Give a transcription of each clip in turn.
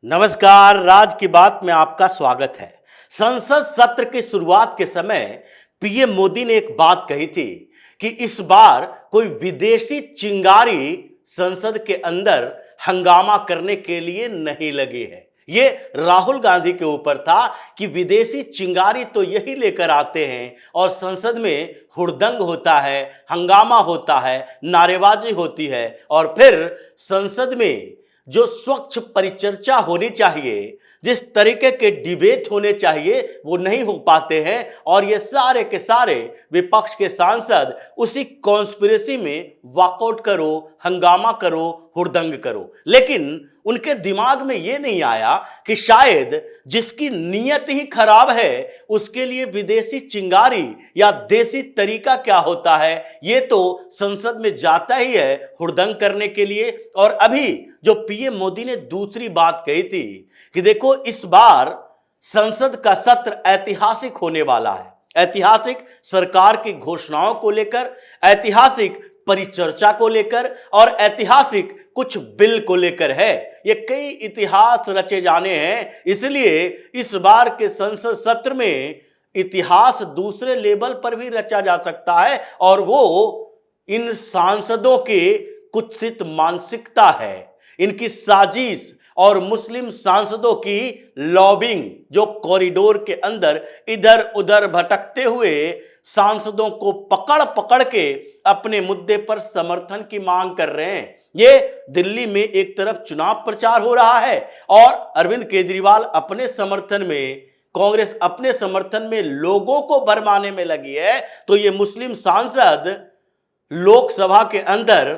नमस्कार, राज की बात में आपका स्वागत है। संसद सत्र की शुरुआत के समय पीएम मोदी ने एक बात कही थी कि इस बार कोई विदेशी चिंगारी संसद के अंदर हंगामा करने के लिए नहीं लगी है। ये राहुल गांधी के ऊपर था कि विदेशी चिंगारी तो यही लेकर आते हैं और संसद में हुड़दंग होता है, हंगामा होता है, नारेबाजी होती है और फिर संसद में जो स्वच्छ परिचर्चा होनी चाहिए, जिस तरीके के डिबेट होने चाहिए, वो नहीं हो पाते हैं और ये सारे के सारे विपक्ष के सांसद उसी कॉन्स्पिरेसी में वॉकआउट करो, हंगामा करो, हुड़दंग करो। लेकिन उनके दिमाग में ये नहीं आया कि शायद जिसकी नीयत ही खराब है उसके लिए विदेशी चिंगारी या देसी तरीका क्या होता है, ये तो संसद में जाता ही है हुड़दंग करने के लिए। और अभी जो पीएम मोदी ने दूसरी बात कही थी कि देखो इस बार संसद का सत्र ऐतिहासिक होने वाला है, ऐतिहासिक सरकार की घोषणाओं को लेकर, ऐतिहासिक परिचर्चा को लेकर और ऐतिहासिक कुछ बिल को लेकर है। ये कई इतिहास रचे जाने हैं, इसलिए इस बार के संसद सत्र में इतिहास दूसरे लेवल पर भी रचा जा सकता है और वो इन सांसदों की कुत्सित मानसिकता है, इनकी साजिश और मुस्लिम सांसदों की लॉबिंग, जो कॉरिडोर के अंदर इधर उधर भटकते हुए सांसदों को पकड़ पकड़ के अपने मुद्दे पर समर्थन की मांग कर रहे हैं। ये दिल्ली में एक तरफ चुनाव प्रचार हो रहा है और अरविंद केजरीवाल अपने समर्थन में, कांग्रेस अपने समर्थन में लोगों को भरमाने में लगी है, तो ये मुस्लिम सांसद लोकसभा के अंदर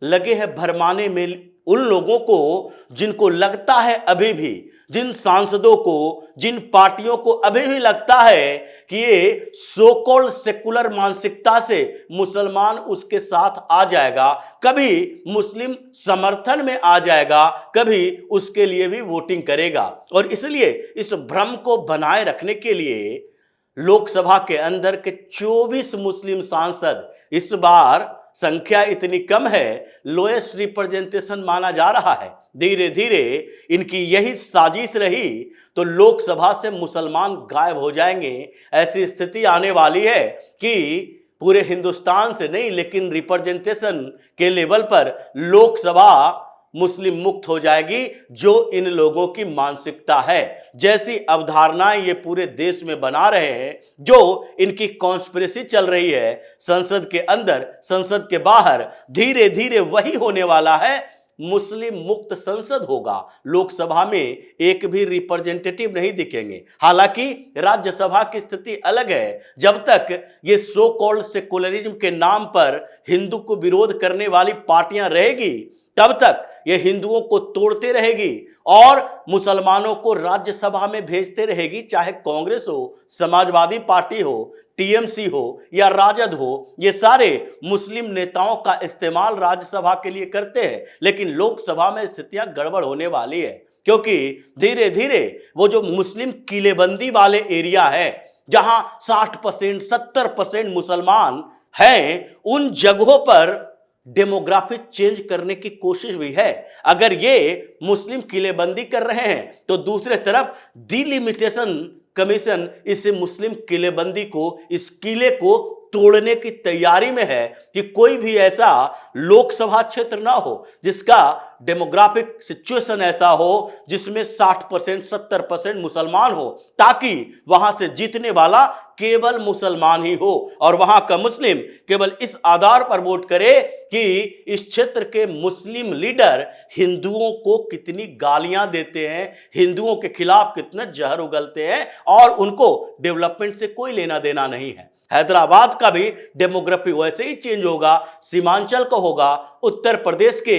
लगे हैं भरमाने में उन लोगों को जिनको लगता है, अभी भी जिन सांसदों को, जिन पार्टियों को अभी भी लगता है कि ये सो कॉल्ड सेकुलर मानसिकता से मुसलमान उसके साथ आ जाएगा, कभी मुस्लिम समर्थन में आ जाएगा, कभी उसके लिए भी वोटिंग करेगा। और इसलिए इस भ्रम को बनाए रखने के लिए लोकसभा के अंदर के 24 मुस्लिम सांसद, इस बार संख्या इतनी कम है, लोएस्ट रिप्रेजेंटेशन माना जा रहा है। धीरे धीरे इनकी यही साजिश रही तो लोकसभा से मुसलमान गायब हो जाएंगे। ऐसी स्थिति आने वाली है कि पूरे हिंदुस्तान से नहीं लेकिन रिप्रेजेंटेशन के लेवल पर लोकसभा मुस्लिम मुक्त हो जाएगी, जो इन लोगों की मानसिकता है। जैसी अवधारणाएं ये पूरे देश में बना रहे हैं, जो इनकी कॉन्स्पिरेसी चल रही है संसद के अंदर, संसद के बाहर, धीरे धीरे वही होने वाला है। मुस्लिम मुक्त संसद होगा। लोकसभा में एक भी रिप्रेजेंटेटिव नहीं दिखेंगे। हालांकि राज्यसभा की स्थिति अलग है। जब तक ये सो कॉल्ड सेकुलरिज्म के नाम पर हिंदू को विरोध करने वाली पार्टियां रहेगी, तब तक ये हिंदुओं को तोड़ते रहेगी और मुसलमानों को राज्यसभा में भेजते रहेगी, चाहे कांग्रेस हो, समाजवादी पार्टी हो, टीएमसी हो या राजद हो। ये सारे मुस्लिम नेताओं का इस्तेमाल राज्यसभा के लिए करते हैं, लेकिन लोकसभा में स्थितियां गड़बड़ होने वाली है, क्योंकि धीरे धीरे वो जो मुस्लिम किलेबंदी वाले एरिया है, जहां 60% 70% मुसलमान हैं, उन जगहों पर डेमोग्राफी चेंज करने की कोशिश भी है। अगर ये मुस्लिम किलेबंदी कर रहे हैं तो दूसरे तरफ डिलिमिटेशन कमीशन इस मुस्लिम किलेबंदी को, इस किले को तोड़ने की तैयारी में है कि कोई भी ऐसा लोकसभा क्षेत्र ना हो जिसका डेमोग्राफिक सिचुएशन ऐसा हो जिसमें 60% 70% मुसलमान हो, ताकि वहां से जीतने वाला केवल मुसलमान ही हो और वहां का मुस्लिम केवल इस आधार पर वोट करे कि इस क्षेत्र के मुस्लिम लीडर हिंदुओं को कितनी गालियां देते हैं, हिंदुओं के खिलाफ कितना जहर उगलते हैं और उनको डेवलपमेंट से कोई लेना देना नहीं है। हैदराबाद का भी डेमोग्राफी वैसे ही चेंज होगा, सीमांचल का होगा, उत्तर प्रदेश के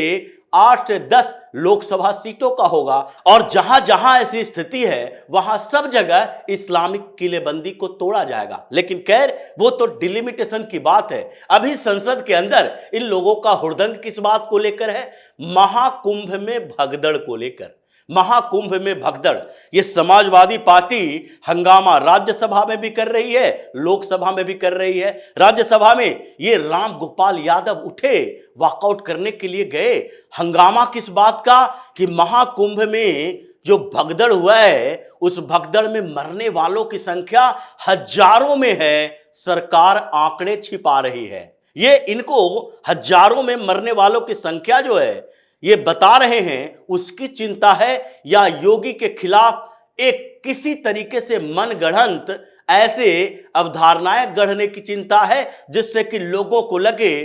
8 से 10 लोकसभा सीटों का होगा और जहां जहां ऐसी स्थिति है वहां सब जगह इस्लामिक किलेबंदी को तोड़ा जाएगा। लेकिन खैर वो तो डिलिमिटेशन की बात है। अभी संसद के अंदर इन लोगों का हुड़दंग किस बात को लेकर है? महाकुंभ में भगदड़ को लेकर। महाकुंभ में भगदड़, ये समाजवादी पार्टी हंगामा राज्यसभा में भी कर रही है, लोकसभा में भी कर रही है। राज्यसभा में ये राम गोपाल यादव उठे, वॉकआउट करने के लिए गए। हंगामा किस बात का कि महाकुंभ में जो भगदड़ हुआ है उस भगदड़ में मरने वालों की संख्या हजारों में है, सरकार आंकड़े छिपा रही है। ये इनको हजारों में मरने वालों की संख्या जो है ये बता रहे हैं, उसकी चिंता है, या योगी के खिलाफ एक किसी तरीके से मनगढ़ंत ऐसे अवधारणाएं गढ़ने की चिंता है जिससे कि लोगों को लगे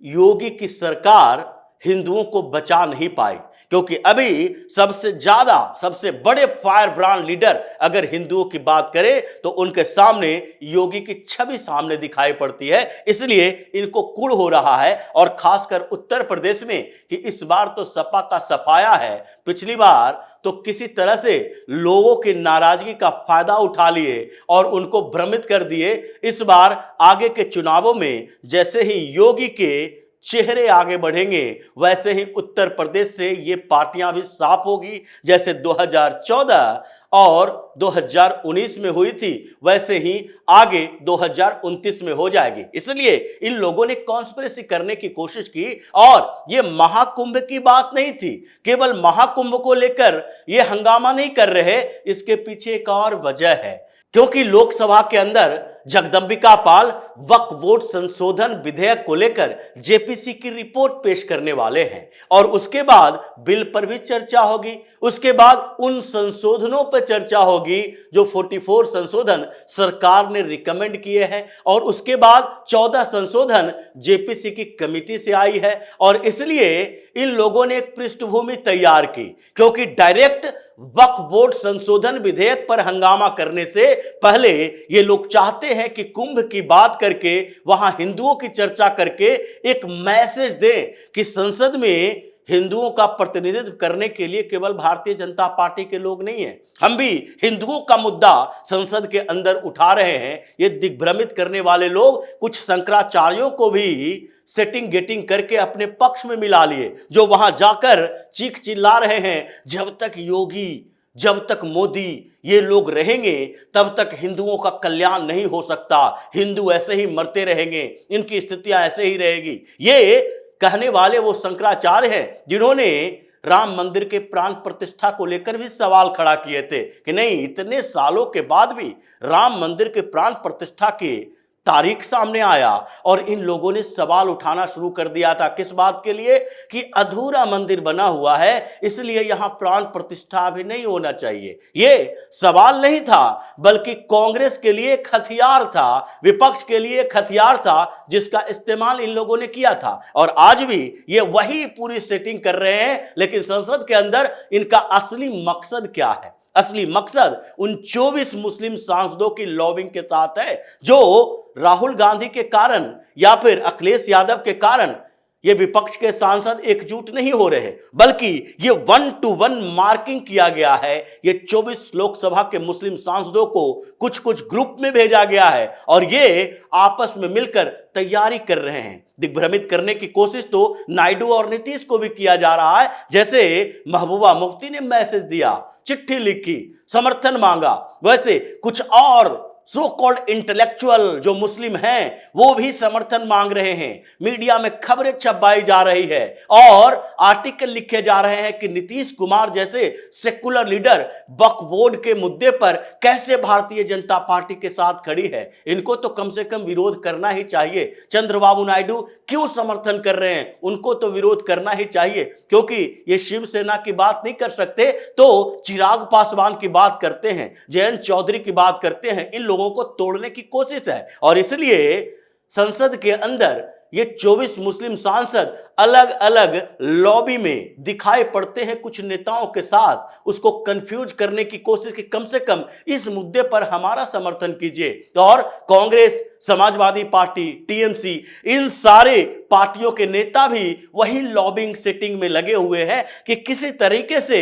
योगी की सरकार हिंदुओं को बचा नहीं पाई। क्योंकि अभी सबसे ज्यादा सबसे बड़े फायर ब्रांड लीडर अगर हिंदुओं की बात करें तो उनके सामने योगी की छवि सामने दिखाई पड़ती है। इसलिए इनको कुड़ हो रहा है, और खासकर उत्तर प्रदेश में कि इस बार तो सपा का सफाया है। पिछली बार तो किसी तरह से लोगों की नाराजगी का फायदा उठा लिए और उनको भ्रमित कर दिए। इस बार आगे के चुनावों में जैसे ही योगी के चेहरे आगे बढ़ेंगे वैसे ही उत्तर प्रदेश से ये पार्टियां भी साफ होगी। जैसे 2014 और 2019 में हुई थी वैसे ही आगे 2029 में हो जाएगी। इसलिए इन लोगों ने कॉन्स्पिरेसी करने की कोशिश की, और ये महाकुंभ की बात नहीं थी। केवल महाकुंभ को लेकर ये हंगामा नहीं कर रहे, इसके पीछे एक और वजह है। क्योंकि लोकसभा के अंदर जगदंबिका पाल वक्फ बोर्ड संशोधन विधेयक को लेकर जेपीसी की रिपोर्ट पेश करने वाले हैं, और उसके बाद बिल पर भी चर्चा होगी। उसके बाद उन संशोधनों पर चर्चा होगी जो 44 संशोधन सरकार ने रिकमेंड किए हैं, और उसके बाद 14 संशोधन जेपीसी की कमेटी से आई है। और इसलिए इन लोगों ने एक पृष्ठभूमि तैयार की, क्योंकि डायरेक्ट वक्फ बोर्ड संशोधन विधेयक पर हंगामा करने से पहले ये लोग चाहते हैं कि कुंभ की बात करके वहां हिंदुओं की चर्चा करके एक मैसेज दें कि संसद में हिंदुओं का प्रतिनिधित्व करने के लिए केवल भारतीय जनता पार्टी के लोग नहीं हैं, हम भी हिंदुओं का मुद्दा संसद के अंदर उठा रहे हैं। ये दिग्भ्रमित करने वाले लोग कुछ शंकराचार्यों को भी सेटिंग गेटिंग करके अपने पक्ष में मिला लिए, जो वहां जाकर चीख चिल्ला रहे हैं जब तक योगी, जब तक मोदी ये लोग रहेंगे तब तक हिंदुओं का कल्याण नहीं हो सकता, हिंदू ऐसे ही मरते रहेंगे, इनकी स्थितियां ऐसे ही रहेगी। ये कहने वाले वो शंकराचार्य हैं जिन्होंने राम मंदिर के प्राण प्रतिष्ठा को लेकर भी सवाल खड़ा किए थे कि नहीं, इतने सालों के बाद भी राम मंदिर के प्राण प्रतिष्ठा की तारीख सामने आया, और इन लोगों ने सवाल उठाना शुरू कर दिया था। किस बात के लिए? कि अधूरा मंदिर बना हुआ है, इसलिए यहां प्राण प्रतिष्ठा भी नहीं होना चाहिए। ये सवाल नहीं था, बल्कि कांग्रेस के लिए एक हथियार था, विपक्ष के लिए एक हथियार था जिसका इस्तेमाल इन लोगों ने किया था। और आज भी ये वही पूरी सेटिंग कर रहे हैं। लेकिन संसद के अंदर इनका असली मकसद क्या है? असली मकसद उन 24 मुस्लिम सांसदों की लॉबिंग के साथ है, जो राहुल गांधी के कारण या फिर अखिलेश यादव के कारण ये विपक्ष के सांसद एकजुट नहीं हो रहे, बल्कि ये 1 to 1 मार्किंग किया गया है। ये 24 लोकसभा के मुस्लिम सांसदों को कुछ कुछ ग्रुप में भेजा गया है, और ये आपस में मिलकर तैयारी कर रहे हैं। दिग्भ्रमित करने की कोशिश तो नायडू और नीतीश को भी किया जा रहा है। जैसे महबूबा मुफ्ती ने मैसेज दिया, चिट्ठी लिखी, समर्थन मांगा, वैसे कुछ और सो कॉल्ड इंटेलेक्चुअल जो मुस्लिम हैं वो भी समर्थन मांग रहे हैं। मीडिया में खबरें छपाई जा रही है और आर्टिकल लिखे जा रहे हैं कि नीतीश कुमार जैसे सेकुलर लीडर वक्फ बोर्ड के मुद्दे पर कैसे भारतीय जनता पार्टी के साथ खड़ी है। इनको तो कम से कम विरोध करना ही चाहिए। चंद्रबाबू नायडू क्यों समर्थन कर रहे हैं? उनको तो विरोध करना ही चाहिए, क्योंकि ये शिवसेना की बात नहीं कर सकते तो चिराग पासवान की बात करते हैं, जयंत चौधरी की बात करते हैं। इन लोगों को तोड़ने की कोशिश है, और इसलिए संसद के अंदर ये 24 मुस्लिम सांसद अलग अलग लॉबी में दिखाई पड़ते हैं कुछ नेताओं के साथ, उसको कंफ्यूज करने की कोशिश कि कम से कम इस मुद्दे पर हमारा समर्थन कीजिए। तो और कांग्रेस, समाजवादी पार्टी, टीएमसी, इन सारे पार्टियों के नेता भी वही लॉबिंग सेटिंग में लगे हुए हैं कि किसी तरीके से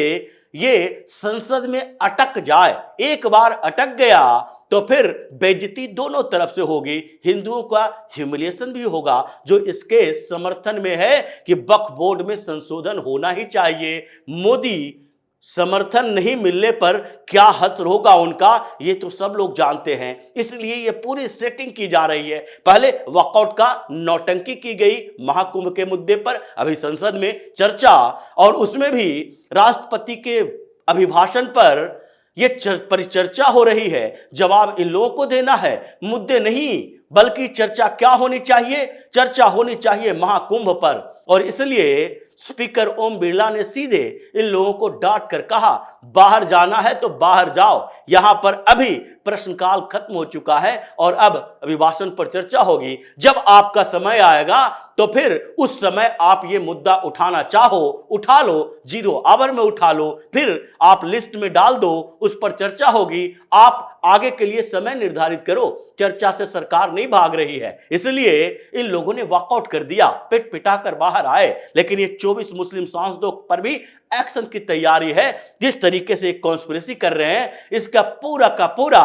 ये संसद में अटक जाए। एक बार अटक गया तो फिर बेइज्जती दोनों तरफ से होगी, हिंदुओं का ह्यूमिलिएशन भी होगा जो इसके समर्थन में है कि वक्फ बोर्ड में संशोधन होना ही चाहिए। मोदी समर्थन नहीं मिलने पर क्या हश्र होगा उनका, ये तो सब लोग जानते हैं। इसलिए ये पूरी सेटिंग की जा रही है। पहले वॉकआउट का नौटंकी की गई महाकुंभ के मुद्दे पर, अभी संसद में चर्चा, और उसमें भी राष्ट्रपति के अभिभाषण पर यह परिचर्चा हो रही है, जवाब इन लोगों को देना है, मुद्दे नहीं, बल्कि चर्चा क्या होनी चाहिए? चर्चा होनी चाहिए महाकुंभ पर। और इसलिए स्पीकर ओम बिरला ने सीधे इन लोगों को डांट कर कहा, बाहर जाना है तो बाहर जाओ, यहां पर अभी प्रश्नकाल खत्म हो चुका है और अब अभिभाषण पर चर्चा होगी। जब आपका समय आएगा तो फिर उस समय आप ये मुद्दा उठाना चाहो उठा लो, 0 आवर में उठा लो, फिर आप लिस्ट में डाल दो, उस पर चर्चा होगी। आप आगे के लिए समय निर्धारित करो, चर्चा से सरकार नहीं भाग रही है। इसलिए इन लोगों ने वॉकआउट कर दिया, पिट पिटाकर बाहर आए। लेकिन ये 24 मुस्लिम सांसदों पर भी एक्शन की तैयारी है। जिस तरीके से कॉन्स्पिरेसी कर रहे हैं, इसका पूरा का पूरा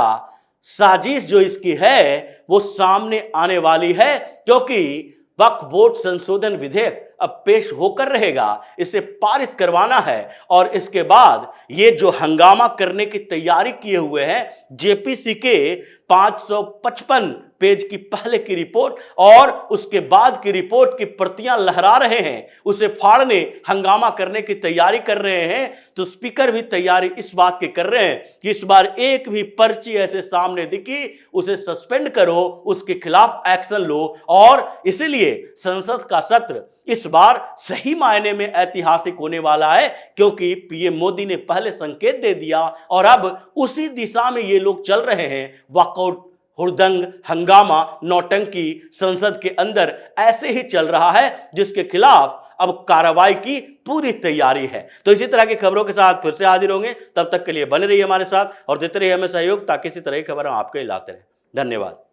साजिश जो इसकी है वो सामने आने वाली है, क्योंकि वक्फ बोर्ड संशोधन विधेयक अब पेश होकर रहेगा, इसे पारित करवाना है। और इसके बाद ये जो हंगामा करने की तैयारी किए हुए हैं, जेपीसी के 555 पेज की पहले की रिपोर्ट और उसके बाद की रिपोर्ट की प्रतियां लहरा रहे हैं, उसे फाड़ने हंगामा करने की तैयारी कर रहे हैं। तो स्पीकर भी तैयारी इस बात की कर रहे हैं कि इस बार एक भी पर्ची ऐसे सामने दिखी उसे सस्पेंड करो, उसके खिलाफ एक्शन लो। और इसीलिए संसद का सत्र इस बार सही मायने में ऐतिहासिक होने वाला है, क्योंकि पीएम मोदी ने पहले संकेत दे दिया और अब उसी दिशा में ये लोग चल रहे हैं। वॉकआउट, हुड़दंग, हंगामा, नौटंकी संसद के अंदर ऐसे ही चल रहा है, जिसके खिलाफ अब कार्रवाई की पूरी तैयारी है। तो इसी तरह की खबरों के साथ फिर से हाजिर होंगे, तब तक के लिए बने रहिए हमारे साथ और देते रहिए हमें सहयोग, ताकि इसी तरह की खबर हम आपके लिए लाते रहें। धन्यवाद।